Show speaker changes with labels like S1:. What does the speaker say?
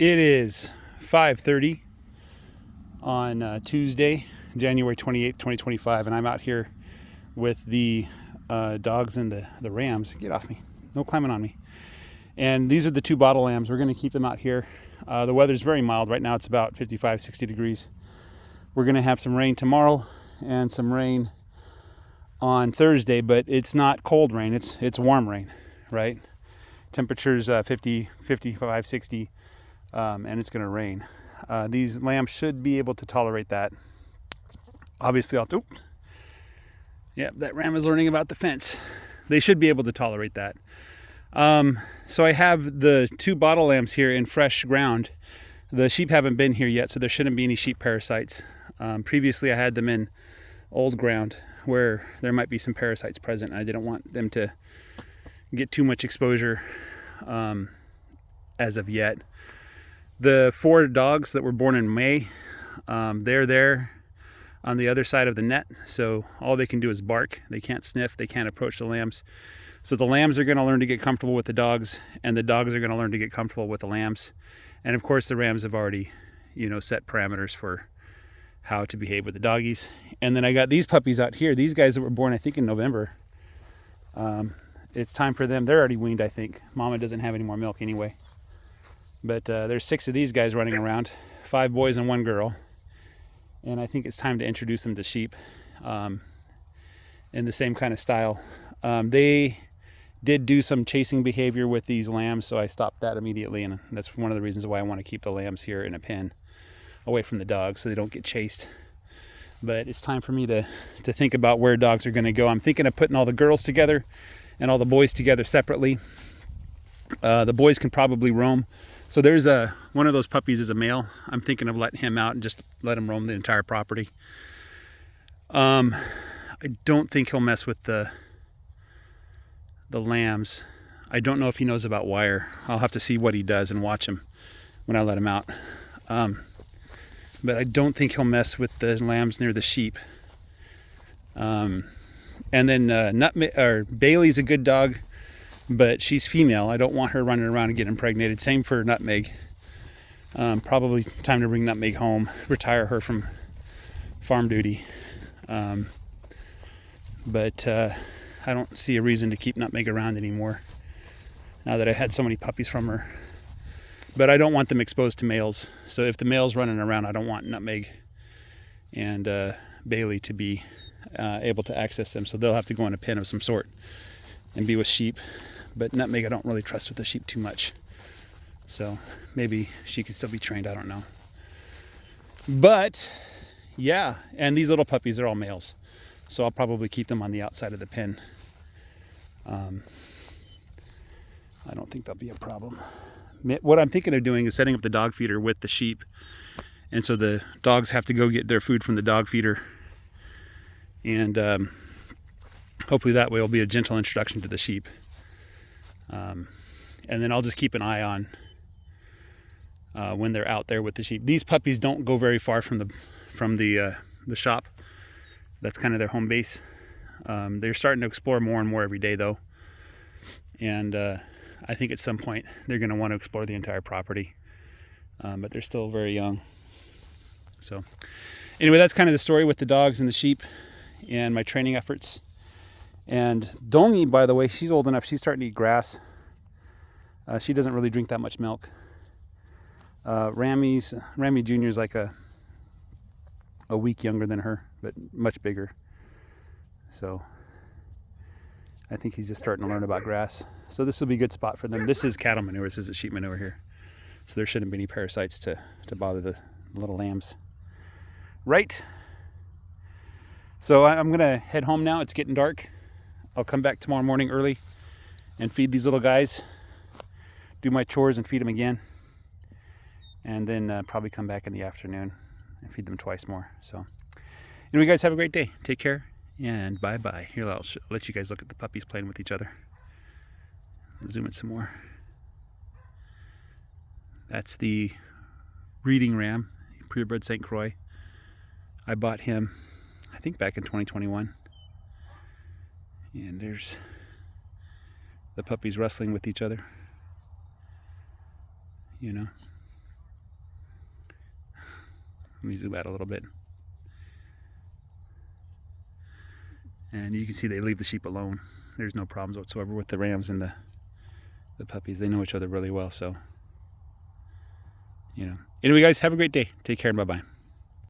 S1: It is 5:30 on Tuesday, January 28th, 2025, and I'm out here with the dogs and the rams. Get off me. No climbing on me. And these are the two bottle lambs. We're going to keep them out here. The weather's very mild. Right now it's about 55, 60 degrees. We're going to have some rain tomorrow and some rain on Thursday, but it's not cold rain. It's warm rain, right? Temperatures 50, 55, 60, and it's going to rain. These lambs should be able to tolerate that. Obviously, that ram is learning about the fence. They should be able to tolerate that. So I have the two bottle lambs here in fresh ground. The sheep haven't been here yet, so there shouldn't be any sheep parasites. Previously, I had them in old ground where there might be some parasites present, and I didn't want them to get too much exposure as of yet. The four dogs that were born in May, they're there on the other side of the net, so all they can do is bark. They can't sniff, they can't approach the lambs. So the lambs are going to learn to get comfortable with the dogs, and the dogs are going to learn to get comfortable with the lambs. And of course the rams have already, set parameters for how to behave with the doggies. And then I got these puppies out here, these guys that were born I think in November. It's time for them. They're already weaned, I think. Mama doesn't have any more milk anyway. But there's 6 of these guys running around, 5 boys and 1 girl. And I think it's time to introduce them to sheep in the same kind of style. They did do some chasing behavior with these lambs, so I stopped that immediately, and that's one of the reasons why I want to keep the lambs here in a pen away from the dogs so they don't get chased. But it's time for me to think about where dogs are going to go. I'm thinking of putting all the girls together and all the boys together separately. The boys can probably roam. So there's one of those puppies is a male. I'm thinking of letting him out and just let him roam the entire property. I don't think he'll mess with the lambs. I don't know if he knows about wire. I'll have to see what he does and watch him when I let him out. But I don't think he'll mess with the lambs near the sheep. And then Bailey's a good dog, but she's female. I don't want her running around and getting impregnated. Same for Nutmeg. Probably time to bring Nutmeg home, retire her from farm duty. But I don't see a reason to keep Nutmeg around anymore now that I had so many puppies from her. But I don't want them exposed to males. So if the male's running around, I don't want Nutmeg and Bailey to be able to access them. So they'll have to go in a pen of some sort and be with sheep. But Nutmeg I don't really trust with the sheep too much. So maybe she could still be trained, I don't know. But yeah, and these little puppies are all males. So I'll probably keep them on the outside of the pen. I don't think that'll be a problem. What I'm thinking of doing is setting up the dog feeder with the sheep. And so the dogs have to go get their food from the dog feeder. And hopefully that way will be a gentle introduction to the sheep. And then I'll just keep an eye on when they're out there with the sheep. These puppies don't go very far from the shop. That's kind of their home base. They're starting to explore more and more every day though. And I think at some point they're going to want to explore the entire property. But they're still very young. So anyway, that's kind of the story with the dogs and the sheep and my training efforts. And Dongi, by the way, she's old enough. She's starting to eat grass. She doesn't really drink that much milk. Rami Jr. is like a week younger than her, but much bigger. So I think he's just starting to learn about grass. So this will be a good spot for them. This is cattle manure. This is sheep manure here. So there shouldn't be any parasites to bother the little lambs. Right? So I'm going to head home now. It's getting dark. I'll come back tomorrow morning early and feed these little guys. Do my chores and feed them again. And then probably come back in the afternoon and feed them twice more. So anyway, guys, have a great day. Take care. And bye-bye. Here, I'll let you guys look at the puppies playing with each other. Zoom in some more. That's the breeding ram, purebred St. Croix. I bought him, I think, back in 2021. And there's the puppies wrestling with each other. Let me zoom out a little bit. And you can see they leave the sheep alone. There's no problems whatsoever with the rams and the puppies. They know each other really well, so, you know. Anyway, guys, have a great day. Take care and bye-bye.